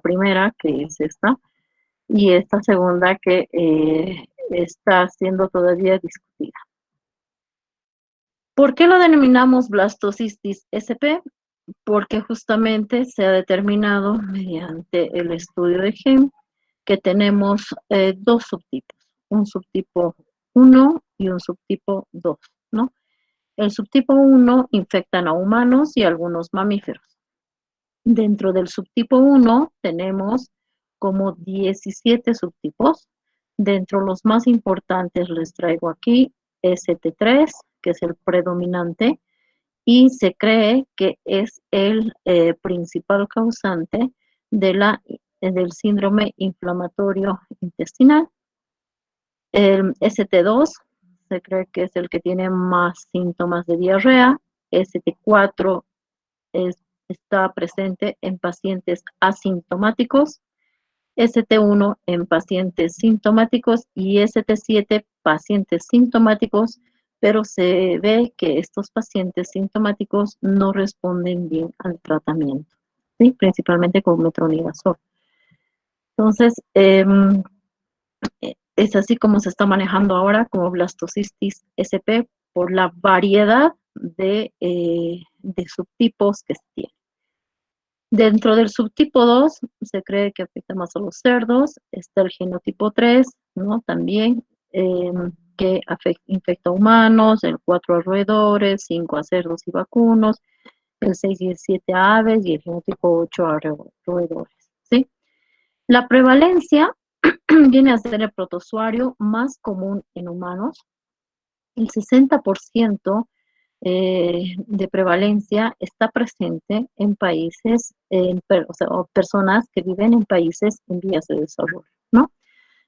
primera, que es esta, y esta segunda que está siendo todavía discutida. ¿Por qué lo denominamos blastocystis SP? Porque justamente se ha determinado mediante el estudio de GEM que tenemos dos subtipos, un subtipo 1 y un subtipo 2, ¿no? El subtipo 1 infectan a humanos y algunos mamíferos. Dentro del subtipo 1 tenemos como 17 subtipos. Dentro los más importantes les traigo aquí ST3, que es el predominante, y se cree que es el principal causante del síndrome inflamatorio intestinal. El ST2 se cree que es el que tiene más síntomas de diarrea. ST4 está presente en pacientes asintomáticos, ST1 en pacientes sintomáticos y ST7 pacientes sintomáticos, pero se ve que estos pacientes sintomáticos no responden bien al tratamiento, ¿sí? Principalmente con metronidazol. Entonces, es así como se está manejando ahora como blastocystis SP por la variedad de subtipos que se tienen. Dentro del subtipo 2 se cree que afecta más a los cerdos. Está el genotipo 3, ¿no? También que infecta a humanos, el 4 a roedores, 5 a cerdos y vacunos, el 6 y el 7 a aves y el genotipo 8 a roedores, ¿sí? La prevalencia viene a ser el protozoario más común en humanos. El 60% de prevalencia está presente en países, o personas que viven en países en vías de desarrollo, ¿no?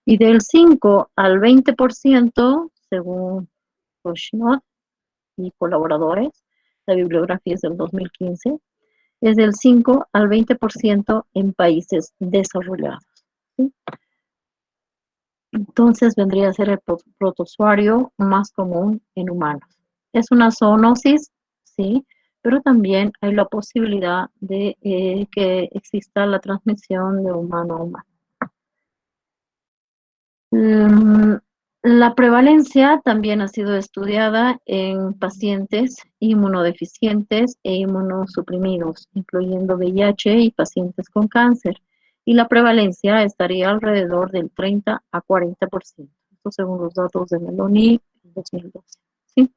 Y del 5 al 20%, según Bushnot y colaboradores, la bibliografía es del 2015, es del 5 al 20% en países desarrollados, ¿sí? Entonces vendría a ser el protozoario más común en humanos. Es una zoonosis, sí, pero también hay la posibilidad de que exista la transmisión de humano a humano. La prevalencia también ha sido estudiada en pacientes inmunodeficientes e inmunosuprimidos, incluyendo VIH y pacientes con cáncer. Y la prevalencia estaría alrededor del 30 a 40%, esto según los datos de Meloni en 2012. ¿Sí?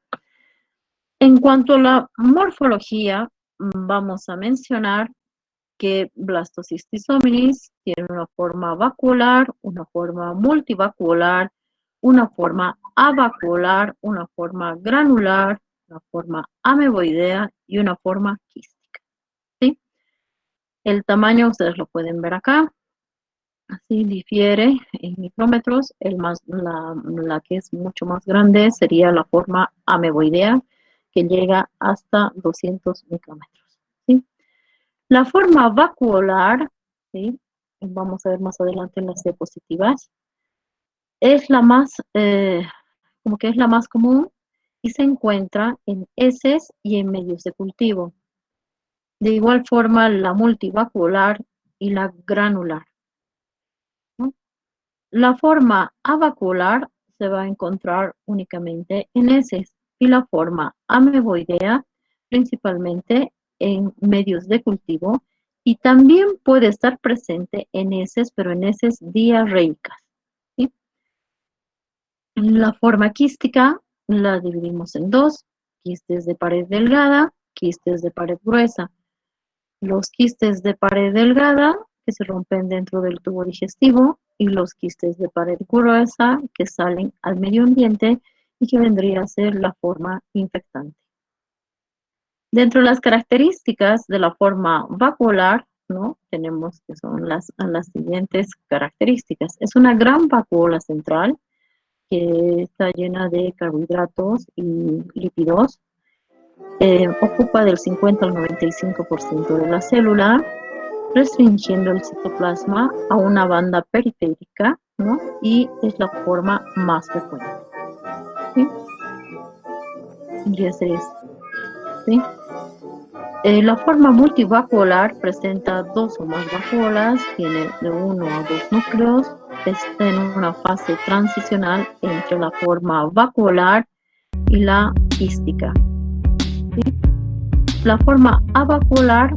En cuanto a la morfología, vamos a mencionar que Blastocystis hominis tiene una forma vacuolar, una forma multivacuolar, una forma avacuolar, una forma granular, una forma ameboidea y una forma quística, ¿sí? El tamaño ustedes lo pueden ver acá, así difiere en micrómetros. La que es mucho más grande sería la forma ameboidea, que llega hasta 200 micrómetros, ¿sí? La forma vacuolar, ¿sí? Vamos a ver más adelante en las diapositivas, es la más, como que es la más común y se encuentra en heces y en medios de cultivo. De igual forma, la multivacuolar y la granular, ¿no? La forma avacuolar se va a encontrar únicamente en heces y la forma ameboidea principalmente en medios de cultivo y también puede estar presente en heces, pero en heces diarreicas, ¿sí? La forma quística la dividimos en dos: quistes de pared delgada, quistes de pared gruesa. Los quistes de pared delgada que se rompen dentro del tubo digestivo y los quistes de pared gruesa que salen al medio ambiente y que vendría a ser la forma infectante. Dentro de las características de la forma vacuolar, ¿no? Tenemos que son las siguientes características. Es una gran vacuola central que está llena de carbohidratos y lípidos. Ocupa del 50 al 95% de la célula, restringiendo el citoplasma a una banda periférica, ¿no? Y es la forma más frecuente, ¿sí? Tendría que ser esto, ¿sí? La forma multivacuolar presenta dos o más vacuolas, tiene de uno a dos núcleos, está en una fase transicional entre la forma vacuolar y la quística. ¿Sí? La forma avacuolar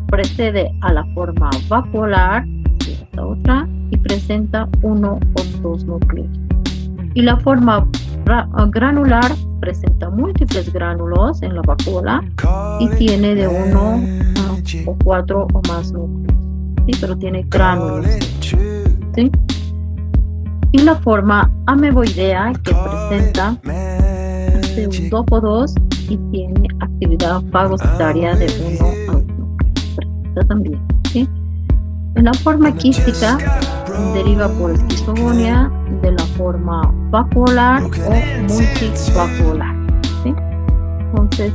precede a la forma vacuolar, esta otra, y presenta uno o dos núcleos. Y la forma granular presenta múltiples gránulos en la vacuola y tiene de uno o cuatro o más núcleos, ¿sí? Pero tiene gránulos, ¿sí? Y la forma ameboidea, que presenta de un 2 y tiene actividad fagocitaria de 1 a 2 núcleos. Presenta también, ¿sí? En la forma quística deriva por esquistogonia de la forma vacuolar o multivacuolar, ¿sí? Entonces,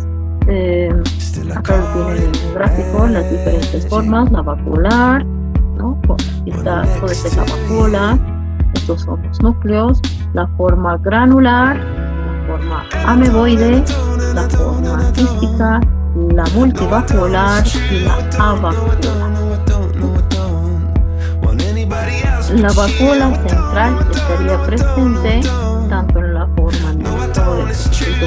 acá lo tienen en el gráfico, las diferentes formas, la vacuolar, ¿no? Aquí está, toda esta es la vacuola, estos son los núcleos, la forma granular, la forma ameboide, la forma quística, la multivacuolar y la avacuolar. La vacuola central estaría presente tanto en la forma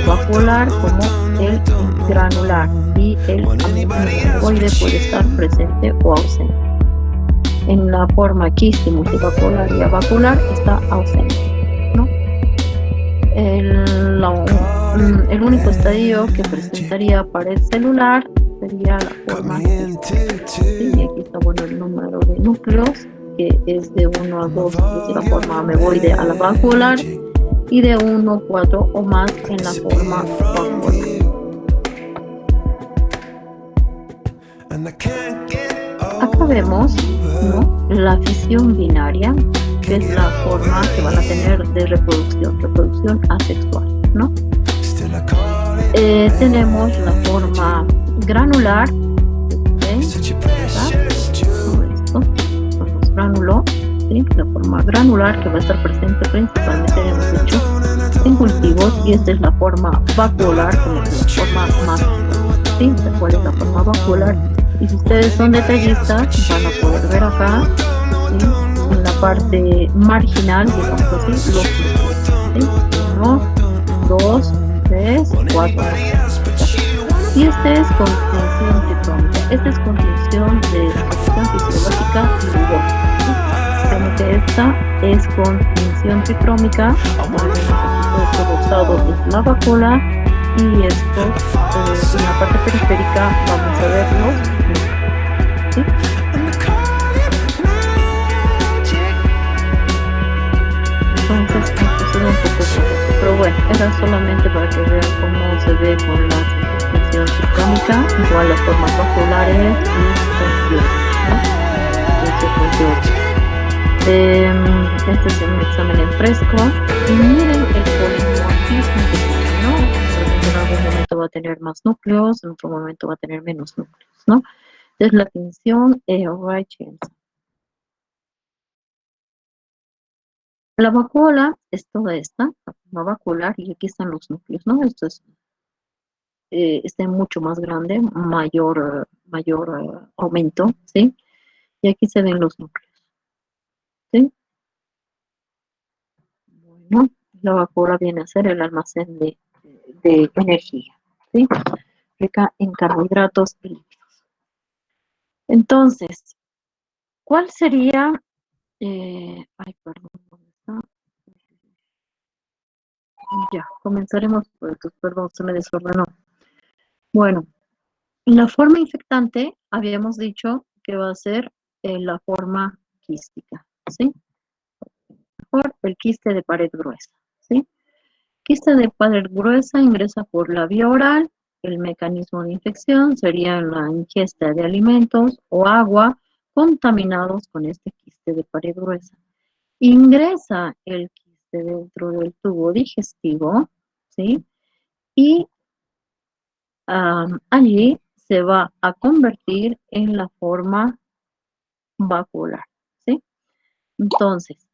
vacuolar como el granular, y el ameboide puede estar presente o ausente. En la forma quiste multivacuolar y avacuolar está ausente, ¿no? El único estadio que presentaría pared celular sería la forma quística. ¿Sí? Y aquí está, bueno, el número de núcleos, que es de 1 a 2 de la forma ameboide a la vacuolar y de 1 a 4 o más en la forma vacuolar. Acá vemos, ¿no?, la fisión binaria, que es la forma que van a tener de reproducción asexual, ¿no? Tenemos la forma granular, ¿sí? Todo esto son los gránulos, ¿sí? La forma granular que va a estar presente principalmente, hemos dicho, en cultivos, y esta es la forma vacuolar, como es la forma más, ¿sí? ¿Cuál es la forma vacuolar? Y si ustedes son detallistas, van a poder ver acá, ¿sí?, en la parte marginal, digamos así, los núcleos, ¿sí? 1, 2, 3, 4. Y este es con tinción tricrómica. Esta es con tinción de exposición fisiológica y biológica, ¿sí? Esta es con tinción tricrómica, todo rosado es la vacuola, y esto en la parte periférica vamos a verlos, ¿sí? Entonces esto se ve un poco borroso, pero bueno, era solamente para que vean cómo se ve con la tinción tricrómica, igual las formas vaculares y este es un examen en fresco y miren el polimorfismo que tiene, ¿no? En algún momento va a tener más núcleos, en otro momento va a tener menos núcleos, ¿no? Entonces la tinción Wright Jensen. La vacuola es toda esta, la forma vacuolar, y aquí están los núcleos, ¿no? Esto es mucho más grande, mayor aumento, ¿sí? Y aquí se ven los núcleos, ¿sí? Bueno, la vacuola viene a ser el almacén de energía, ¿sí? Rica en carbohidratos y lípidos. Entonces, ¿cuál sería? Ay, perdón, ¿dónde está? Ya, comenzaremos por esto, perdón, se me desordenó. Bueno, la forma infectante habíamos dicho que va a ser la forma quística, ¿sí? Por el quiste de pared gruesa, ¿sí? Quiste de pared gruesa ingresa por la vía oral. El mecanismo de infección sería la ingesta de alimentos o agua contaminados con este quiste de pared gruesa. Ingresa el quiste dentro del tubo digestivo, ¿sí? Y allí se va a convertir en la forma vacuolar, ¿sí? Entonces,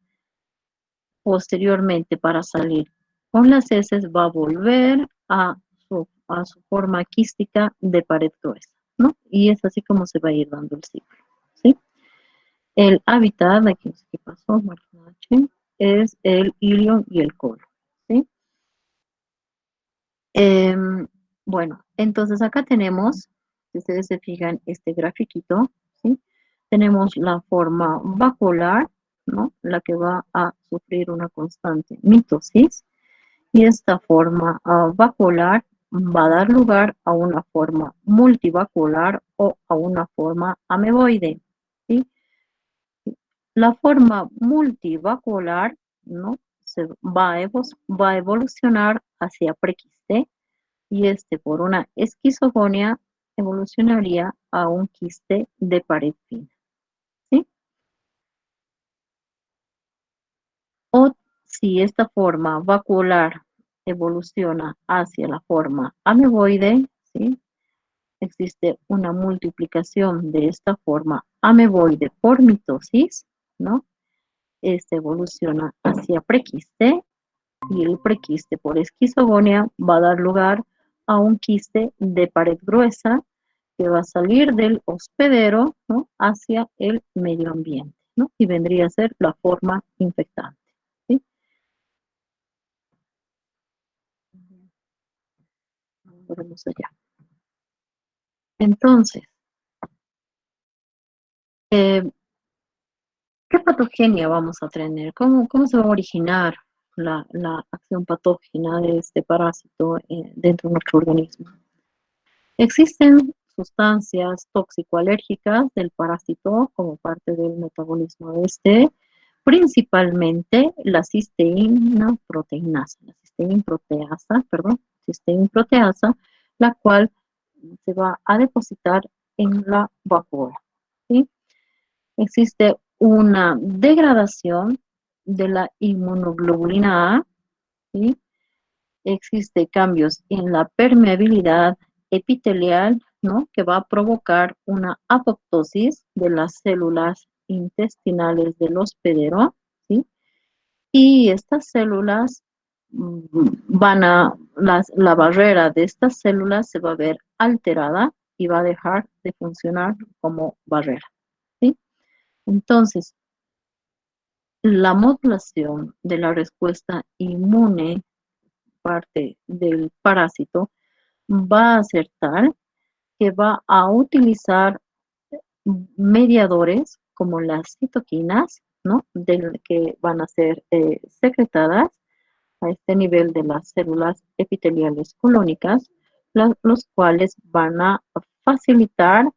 posteriormente, para salir con las heces, va a volver a su forma quística de pared gruesa, ¿no? Y es así como se va a ir dando el ciclo, ¿sí? El hábitat, aquí no sé qué pasó, margen H, es el ilion y el colon, ¿sí? Em, bueno, entonces acá tenemos, si ustedes se fijan, este grafiquito, ¿sí? Tenemos la forma vacuolar, ¿no? La que va a sufrir una constante mitosis, y esta forma vacuolar va a dar lugar a una forma multivacuolar o a una forma ameboide, ¿sí? La forma multivacuolar, ¿no? Va a evolucionar hacia prequiste, y este por una esquizogonia evolucionaría a un quiste de pared fina, ¿sí? O si esta forma vacuolar evoluciona hacia la forma ameboide, ¿sí? Existe una multiplicación de esta forma ameboide por mitosis, ¿no? Este evoluciona hacia prequiste, y el prequiste por esquizogonia va a dar lugar a un quiste de pared gruesa que va a salir del hospedero, ¿no? Hacia el medio ambiente, ¿no? Y vendría a ser la forma infectante, ¿sí? Veremos allá. Entonces, eh, ¿qué patogenia vamos a tener? ¿Cómo se va a originar la acción patógena de este parásito dentro de nuestro organismo? Existen sustancias tóxico-alérgicas del parásito como parte del metabolismo de este, principalmente la cisteína proteinasa, la cisteína proteasa, perdón, cisteína proteasa, la cual se va a depositar en la vacuola, ¿sí? Existe una degradación de la inmunoglobulina A, ¿sí? Existe cambios en la permeabilidad epitelial, ¿no? Que va a provocar una apoptosis de las células intestinales del hospedero, ¿sí? Y estas células la barrera de estas células se va a ver alterada y va a dejar de funcionar como barrera, ¿sí? Entonces, la modulación de la respuesta inmune, parte del parásito, va a ser tal que va a utilizar mediadores como las citoquinas, ¿no? Que van a ser secretadas a este nivel de las células epiteliales colónicas, los cuales van a facilitar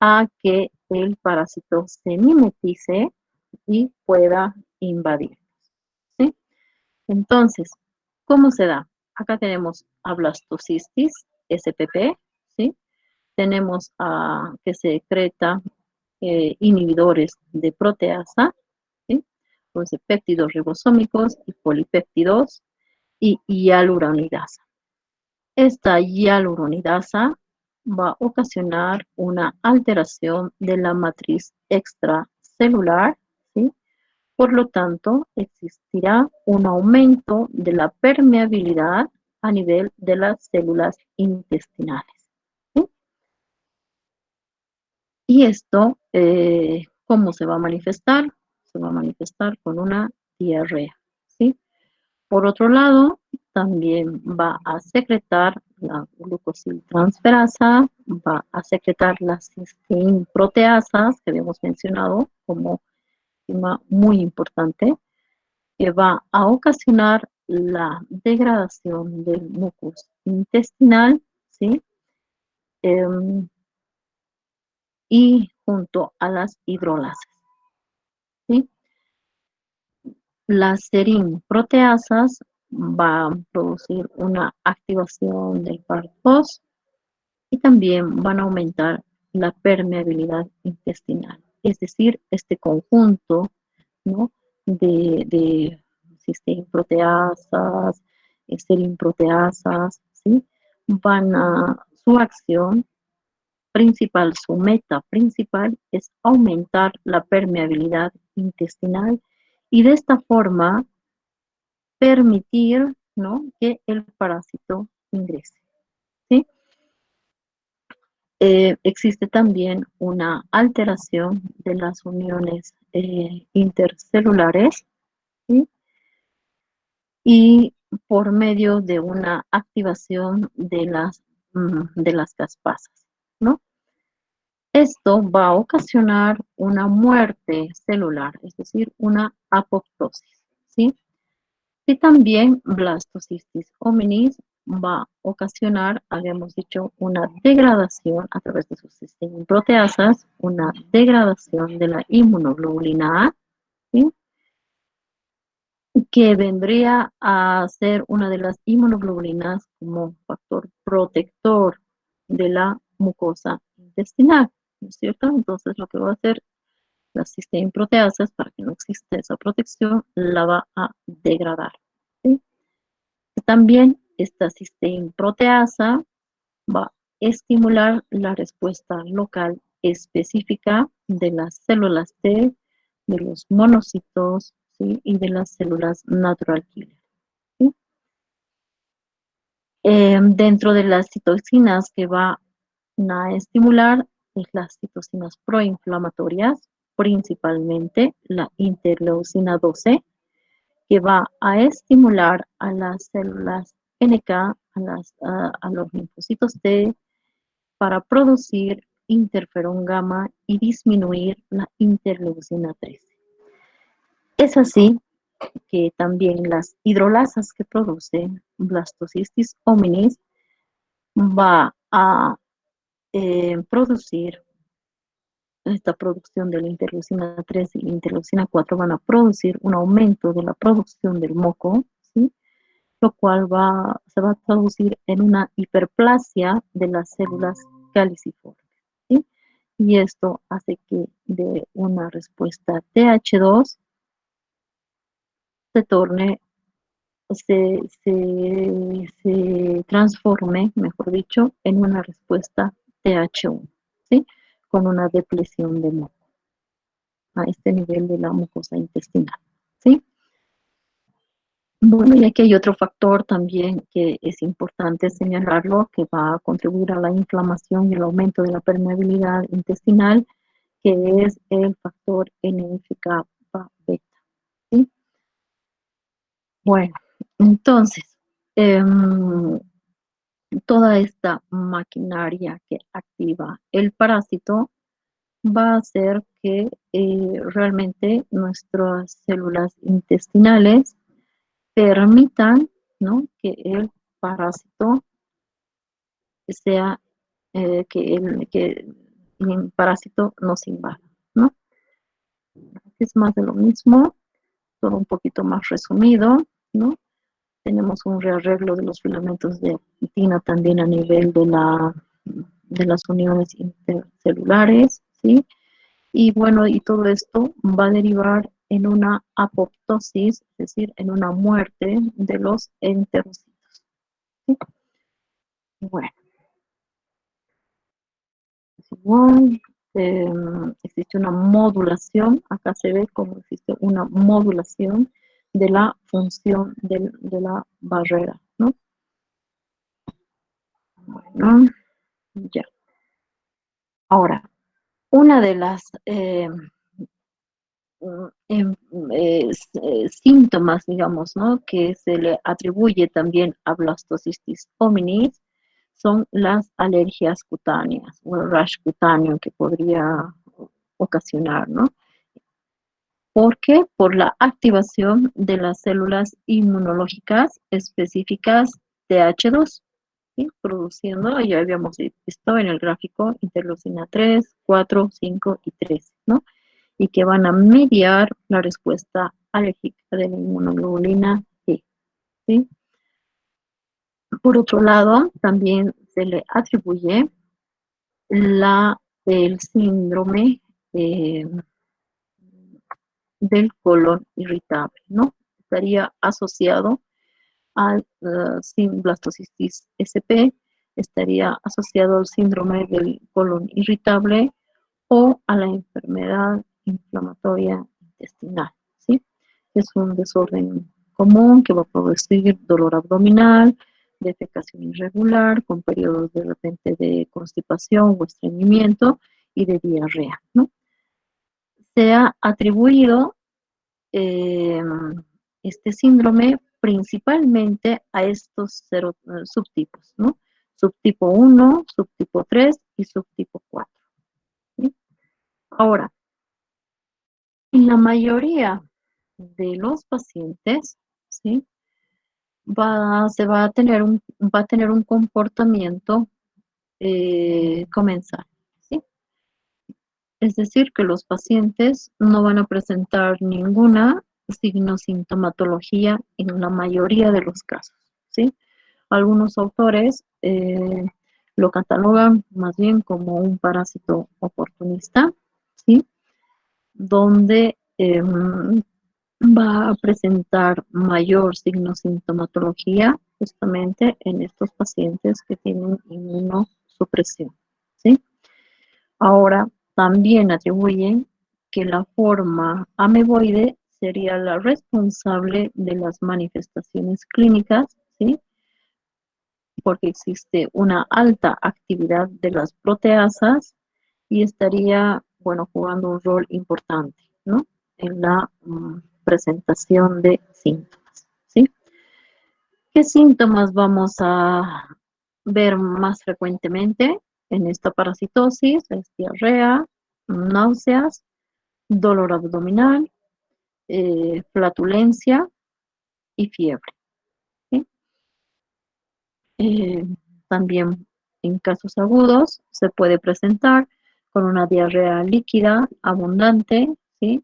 a que el parásito se mimetice y pueda invadir, ¿sí? Entonces, ¿cómo se da? Acá tenemos a blastocystis, SPP, ¿sí? Tenemos que secreta inhibidores de proteasa, ¿sí? Entonces, péptidos ribosómicos y polipéptidos y hialuronidasa. Esta hialuronidasa va a ocasionar una alteración de la matriz extracelular, ¿sí? Por lo tanto, existirá un aumento de la permeabilidad a nivel de las células intestinales, ¿sí? Y esto, ¿cómo se va a manifestar? Se va a manifestar con una diarrea, ¿sí? Por otro lado, también va a secretar la glucosiltransferasa, va a secretar las cisteína proteasas que habíamos mencionado como tema muy importante, que va a ocasionar la degradación del mucus intestinal, ¿sí? Em, y junto a las hidrolases, ¿sí? Las serin proteasas van a producir una activación del par2 y también van a aumentar la permeabilidad intestinal. Es decir, este conjunto, ¿no? de cisteína proteasas, serin proteasas, ¿sí? Su acción principal, su meta principal es aumentar la permeabilidad intestinal y de esta forma permitir, ¿no? Que el parásito ingrese, ¿sí? existe también una alteración de las uniones intercelulares, ¿sí? Y por medio de una activación de las caspasas, ¿no? Esto va a ocasionar una muerte celular, es decir, una apoptosis, ¿sí? Y también blastocystis hominis va a ocasionar, habíamos dicho, una degradación a través de sus sistema proteasas, una degradación de la inmunoglobulina A, ¿sí? Que vendría a ser una de las inmunoglobulinas como factor protector de la mucosa intestinal, ¿no es cierto? Entonces lo que va a hacer la sistema proteasas para que no exista esa protección, la va a degradar, ¿sí? También esta sistema proteasa va a estimular la respuesta local específica de las células T, de los monocitos, ¿sí? Y de las células natural killer, ¿sí? Dentro de las citocinas que va a estimular es las citocinas proinflamatorias, principalmente la interleucina 12, que va a estimular a las células NK, a los linfocitos T, para producir interferón gamma y disminuir la interleucina 13. Es así que también las hidrolasas que producen blastocystis hominis va a producir esta producción de la interleucina 3 y la interleucina 4 van a producir un aumento de la producción del moco, ¿sí? Lo cual se va a traducir en una hiperplasia de las células caliciformes, ¿sí? Y esto hace que de una respuesta TH2 se torne, se transforme, mejor dicho, en una respuesta TH1, ¿sí? Con una depresión de moco a este nivel de la mucosa intestinal, ¿sí? Bueno, y aquí hay otro factor también que es importante señalarlo, que va a contribuir a la inflamación y el aumento de la permeabilidad intestinal, que es el factor NF-kappa-beta, ¿sí? Bueno, entonces, toda esta maquinaria que activa el parásito va a hacer que realmente nuestras células intestinales permitan, ¿no? Que el parásito sea, que el parásito nos invada, ¿no? Es más de lo mismo, todo un poquito más resumido, ¿no? Tenemos un rearreglo de los filamentos de actina también a nivel de las uniones intercelulares, ¿sí? Y bueno, y todo esto va a derivar en una apoptosis, es decir, en una muerte de los enterocitos, ¿sí? Bueno, es igual, existe una modulación, acá se ve cómo existe una modulación de la función de la barrera, ¿no? Bueno, ya. Ahora, una de las em, síntomas, digamos, ¿no? Que se le atribuye también a blastocystis hominis son las alergias cutáneas o el rash cutáneo que podría ocasionar, ¿no? ¿Por qué? Por la activación de las células inmunológicas específicas TH2, ¿sí? Produciendo, ya habíamos visto en el gráfico, interleucina 3, 4, 5 y 3, ¿no? Y que van a mediar la respuesta alérgica de la inmunoglobulina G, ¿sí? Por otro lado, también se le atribuye el síndrome eh, del colon irritable, ¿no? Estaría asociado al blastocystis SP, estaría asociado al síndrome del colon irritable o a la enfermedad inflamatoria intestinal, ¿sí? Es un desorden común que va a producir dolor abdominal, defecación irregular, con periodos de repente de constipación o estreñimiento y de diarrea, ¿no? Se ha atribuido eh, este síndrome principalmente a estos subtipos, ¿no? Subtipo 1, subtipo 3 y subtipo 4. ¿Sí? Ahora, en la mayoría de los pacientes, ¿sí? Va a tener un comportamiento comensal, ¿sí? Es decir, que los pacientes no van a presentar ninguna signo-sintomatología en la mayoría de los casos, ¿sí? Algunos autores lo catalogan más bien como un parásito oportunista, ¿sí? Donde va a presentar mayor signo-sintomatología justamente en estos pacientes que tienen inmunosupresión, ¿sí? Ahora, también atribuyen que la forma ameboide sería la responsable de las manifestaciones clínicas, ¿sí? Porque existe una alta actividad de las proteasas y estaría, bueno, jugando un rol importante, ¿no? En la presentación de síntomas, ¿sí? ¿Qué síntomas vamos a ver más frecuentemente en esta parasitosis? Es diarrea, náuseas, dolor abdominal, flatulencia y fiebre, ¿sí? Eh, También en casos agudos se puede presentar con una diarrea líquida abundante, ¿sí?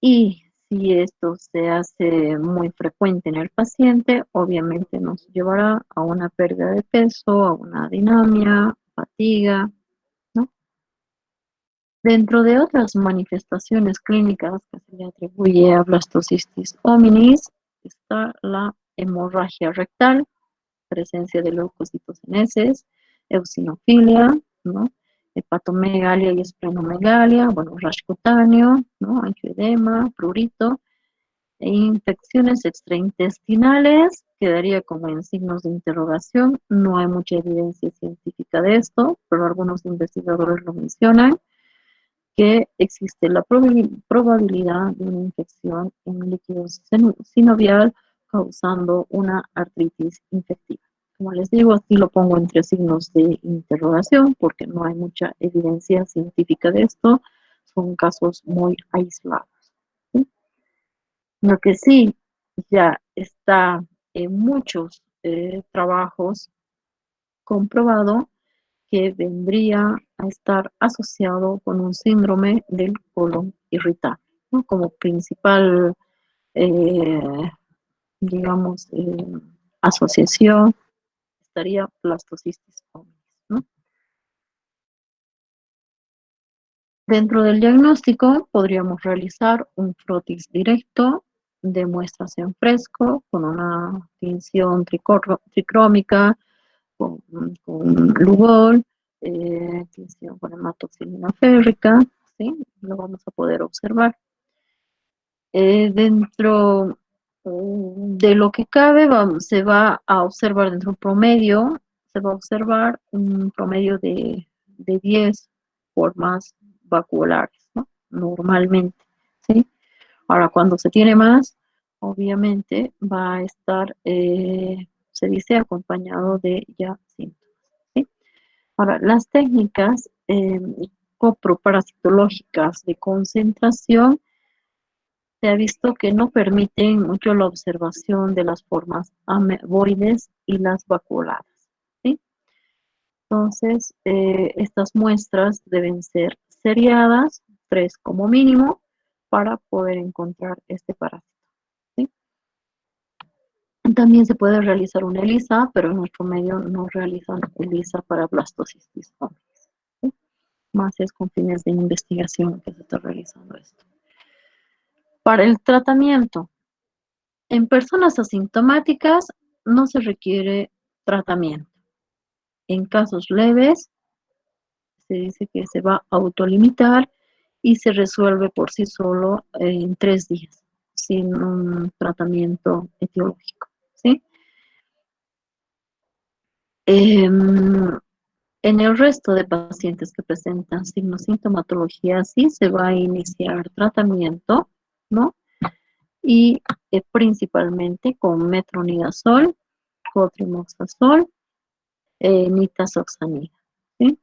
Y si esto se hace muy frecuente en el paciente, obviamente nos llevará a una pérdida de peso, a una dinemia, fatiga, ¿no? Dentro de otras manifestaciones clínicas que se le atribuye a blastocystis hominis está la hemorragia rectal, presencia de leucocitos seneses, eosinofilia, ¿no? Hepatomegalia y esplenomegalia, bueno, rash cutáneo, ¿no? Angioedema, prurito, e infecciones extraintestinales, quedaría como en signos de interrogación. No hay mucha evidencia científica de esto, pero algunos investigadores lo mencionan, que existe la probabilidad de una infección en el líquido sinovial causando una artritis infectiva. Como les digo, aquí lo pongo entre signos de interrogación porque no hay mucha evidencia científica de esto, son casos muy aislados, ¿sí? Lo que sí ya está en muchos trabajos comprobado que vendría a estar asociado con un síndrome del colon irritable, ¿no? Como principal, eh, digamos, asociación estaría blastocystis ominis, ¿no? Dentro del diagnóstico podríamos realizar un frotis directo de muestras en fresco con una tinción tricrómica, con, con Lugol, tinción con hematoxilina férrica, ¿sí? Lo vamos a poder observar. Dentro de lo que cabe, se va a observar dentro de un promedio, se va a observar un promedio de 10 formas vacuolares, ¿no? Normalmente, ¿sí? Ahora, cuando se tiene más, obviamente va a estar, se dice, acompañado de ya síntomas, ¿sí? Ahora, las técnicas coproparasitológicas de concentración se ha visto que no permiten mucho la observación de las formas ameboides y las vacuoladas, ¿sí? Entonces, estas muestras deben ser seriadas, 3 como mínimo, para poder encontrar este parásito, ¿sí? También se puede realizar una ELISA, pero en nuestro medio no realizan ELISA para blastocystis ominis, ¿sí? Más es con fines de investigación que se está realizando esto. Para el tratamiento, en personas asintomáticas no se requiere tratamiento. En casos leves se dice que se va a autolimitar y se resuelve por sí solo en 3 días, sin un tratamiento etiológico, ¿sí? Em, en el resto de pacientes que presentan signos sintomatología, sí se va a iniciar tratamiento, ¿no? Y principalmente con metronidazol, cotrimoxazol, nitazoxanida, ¿sí?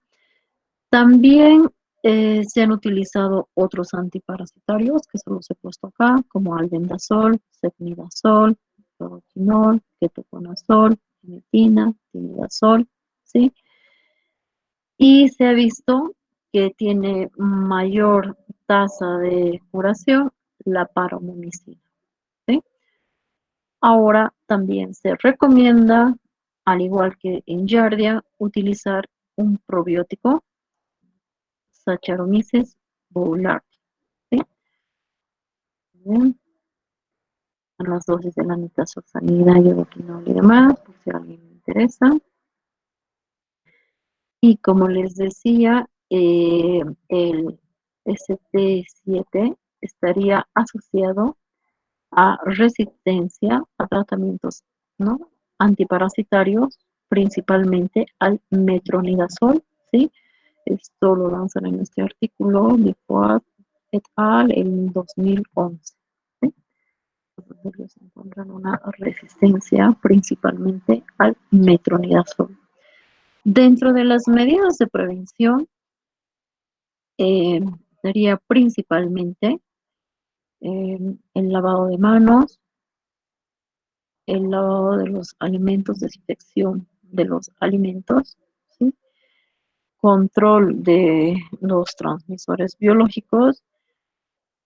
También se han utilizado otros antiparasitarios que solo se he puesto acá, como albendazol, cefnidazol, proroquinol, ketoconazol, metina, timidazol, ¿sí? Y se ha visto que tiene mayor tasa de curación la paromomicina, ¿sí? Ahora también se recomienda, al igual que en Giardia, utilizar un probiótico, Saccharomyces boulardii, ¿sí? Bien. Las dosis de la nitazoxanida, iodoquinol y demás, por si a alguien le interesa. Y como les decía, el ST7 estaría asociado a resistencia a tratamientos, ¿no? Antiparasitarios, principalmente al metronidazol, ¿sí? Esto lo lanzan en este artículo de Fuad et al. En 2011, ¿sí? Entonces encuentran una resistencia principalmente al metronidazol. Dentro de las medidas de prevención, eh, sería principalmente el lavado de manos, el lavado de los alimentos, desinfección de los alimentos, ¿sí? Control de los transmisores biológicos.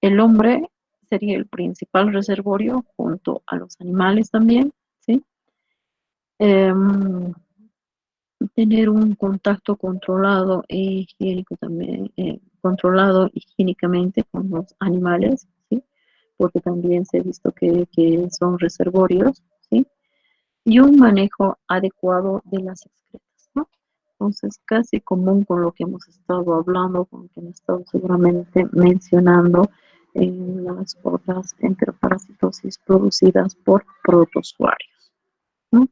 El hombre sería el principal reservorio junto a los animales también, ¿sí? Em, tener un contacto controlado e higiénico también, controlado higiénicamente con los animales, ¿sí? Porque también se ha visto que son reservorios, ¿sí? Y un manejo adecuado de las excretas, ¿no? Entonces, casi común con lo que hemos estado hablando, con lo que hemos estado seguramente mencionando en las otras enteroparasitosis producidas por protozoarios, ¿no?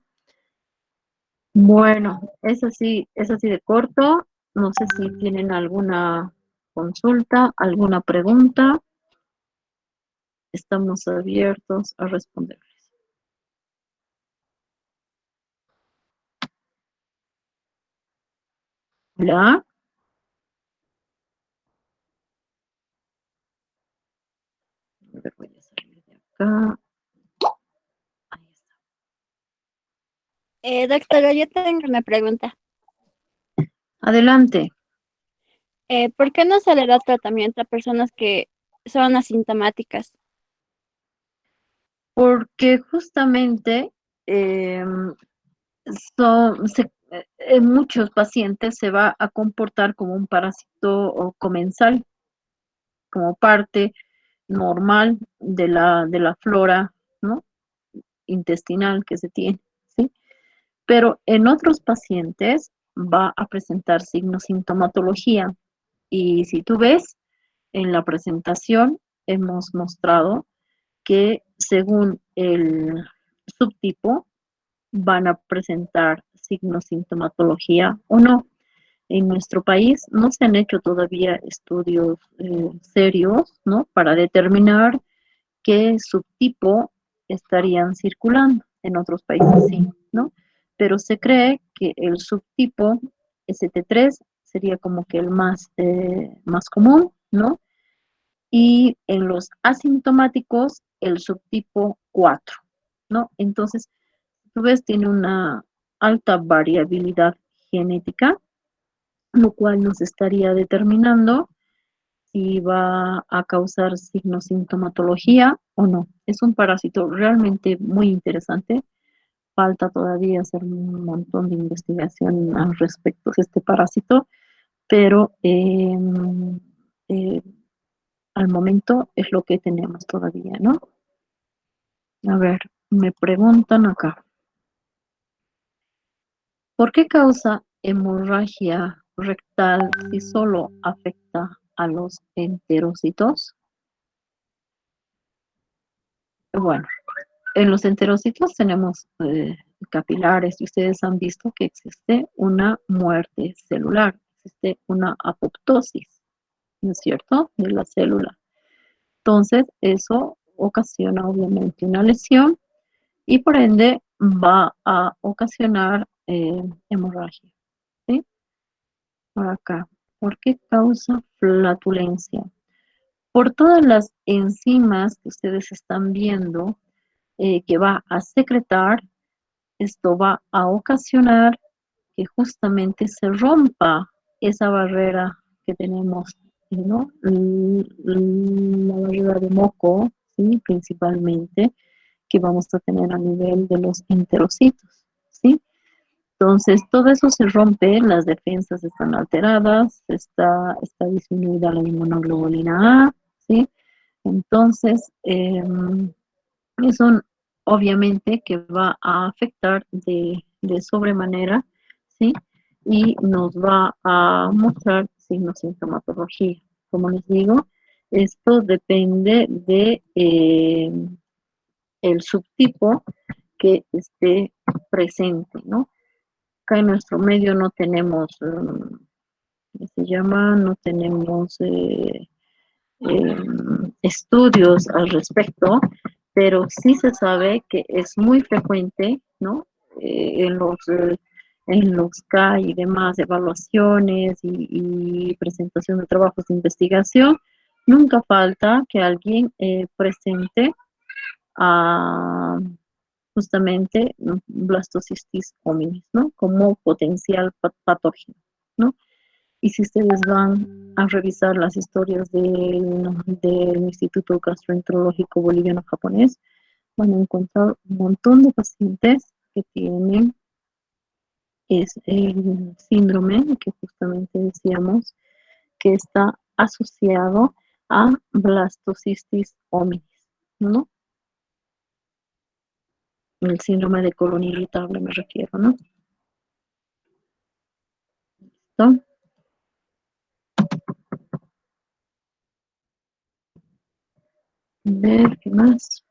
Bueno, es así de corto. No sé si tienen alguna consulta, alguna pregunta. Estamos abiertos a responderles. Hola. A ver, voy a salir de acá. Ahí está. Doctora, yo tengo una pregunta. Adelante. ¿Por qué no se le da tratamiento a personas que son asintomáticas? Porque justamente eh, en muchos pacientes se va a comportar como un parásito o comensal, como parte normal de la flora, ¿no? Intestinal que se tiene, ¿sí? Pero en otros pacientes va a presentar signos sintomatología. Y si tú ves, en la presentación hemos mostrado que según el subtipo van a presentar signos sintomatología o no. En nuestro país no se han hecho todavía estudios serios, ¿no? Para determinar qué subtipo estarían circulando. En otros países sí, ¿no? Pero se cree que el subtipo ST3 sería como que el más común, ¿no? Y en los asintomáticos, el subtipo 4, ¿no? Entonces, tú ves, tiene una alta variabilidad genética, lo cual nos estaría determinando si va a causar signos sintomatología o no. Es un parásito realmente muy interesante. Falta todavía hacer un montón de investigación al respecto de este parásito, pero eh, al momento es lo que tenemos todavía, ¿no? A ver, me preguntan acá, ¿por qué causa hemorragia rectal si solo afecta a los enterocitos? Bueno, en los enterocitos tenemos capilares y ustedes han visto que existe una muerte celular, existe una apoptosis, ¿no es cierto?, de la célula. Entonces, eso ocasiona obviamente una lesión y por ende va a ocasionar hemorragia. ¿Sí? Por acá. ¿Por qué causa flatulencia? Por todas las enzimas que ustedes están viendo que va a secretar, esto va a ocasionar que justamente se rompa esa barrera que tenemos, ¿no? La barrera de moco, ¿sí? Principalmente, que vamos a tener a nivel de los enterocitos, ¿sí? Entonces, todo eso se rompe, las defensas están alteradas, está disminuida la inmunoglobulina A, ¿sí? Entonces, eso obviamente que va a afectar de sobremanera, ¿sí? Y nos va a mostrar signos de sintomatología. Como les digo, esto depende de el subtipo que esté presente, ¿no? Acá en nuestro medio no tenemos, ¿qué se llama? No tenemos estudios al respecto, pero sí se sabe que es muy frecuente, ¿no? En los K y demás evaluaciones y presentación de trabajos de investigación, nunca falta que alguien presente a justamente blastocistitis hominis, ¿no? Como potencial patógeno, ¿no? Y si ustedes van a revisar las historias del Instituto Gastroenterológico Boliviano-Japonés, van a encontrar un montón de pacientes que tienen el síndrome que justamente decíamos que está asociado a blastocistitis hominis, ¿no? El síndrome de colon irritable me refiero, ¿no? ¿Listo? A ver, ¿qué más?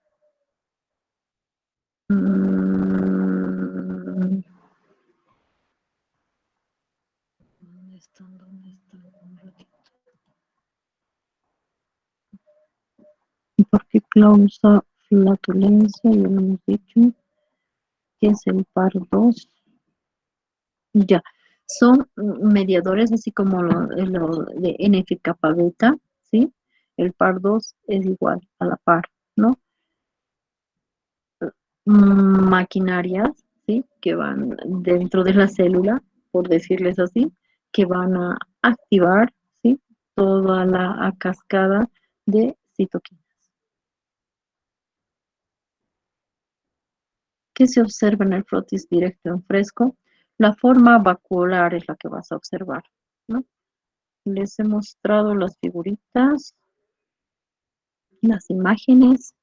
¿Dónde están? ¿Dónde están? Un ratito. ¿Por qué causa flatulencia? Ya lo hemos dicho. ¿Qué es el par 2? Ya. Son mediadores, así como lo de NF-kappa beta, ¿sí? El par 2 es igual a la par, ¿no? Maquinarias, ¿sí? Que van dentro de la célula, por decirles así, que van a activar, ¿sí? Toda la cascada de citoquinas. ¿Qué se observa en el frotis directo en fresco? La forma vacuolar es la que vas a observar, ¿no? Les he mostrado las figuritas, las imágenes,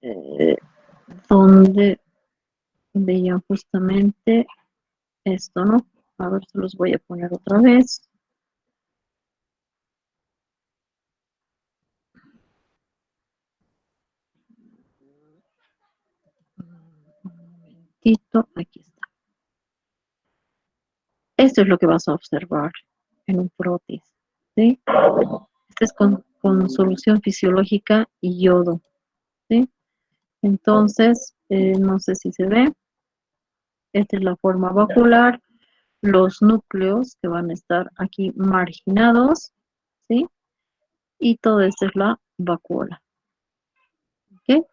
eh, donde veían justamente esto, ¿no? A ver, se los voy a poner otra vez. Un momentito, aquí está. Esto es lo que vas a observar en un frotis, ¿sí? Este es con solución fisiológica y yodo, ¿sí? Entonces, no sé si se ve, esta es la forma vacuolar, los núcleos que van a estar aquí marginados, ¿sí? Y todo esto es la vacuola, ¿ok?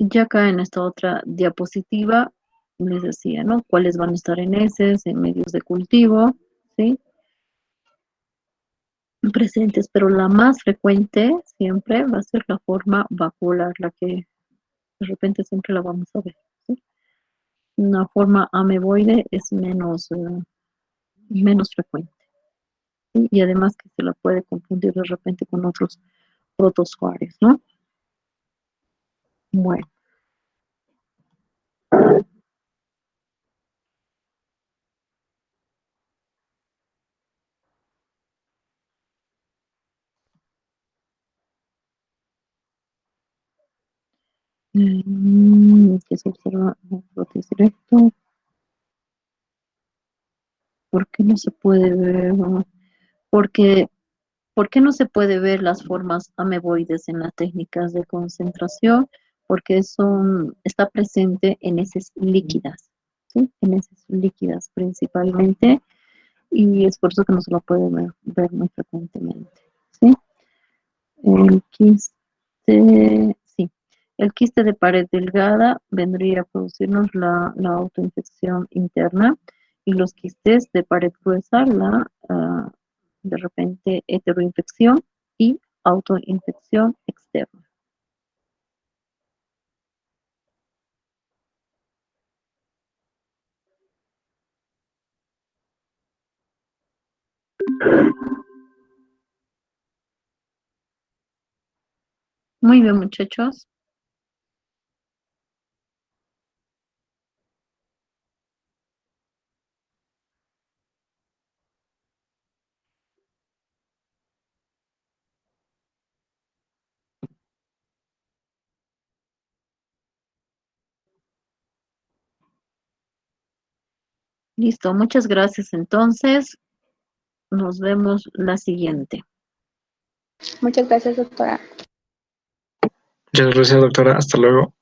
Ya acá en esta otra diapositiva les decía, ¿no? Cuáles van a estar en heces, en medios de cultivo, ¿sí? Presentes, pero la más frecuente siempre va a ser la forma vacuolar, la que de repente siempre la vamos a ver, ¿sí? Una forma ameboide es menos frecuente, ¿sí? Y además que se la puede confundir de repente con otros protozoarios, ¿no? Bueno, Que se observa en prótesis recto. ¿Por qué no se puede ver? Porque, ¿por qué no se puede ver las formas ameboides en las técnicas de concentración? Porque está presente en heces líquidas, ¿sí? En heces líquidas principalmente, y es por eso que no se lo puede ver muy frecuentemente, ¿sí? El quiste, sí. El quiste de pared delgada vendría a producirnos la autoinfección interna y los quistes de pared gruesa, de repente, heteroinfección y autoinfección externa. Muy bien, muchachos. Listo, muchas gracias. Entonces, nos vemos la siguiente. Muchas gracias, doctora. Muchas gracias, doctora. Hasta luego.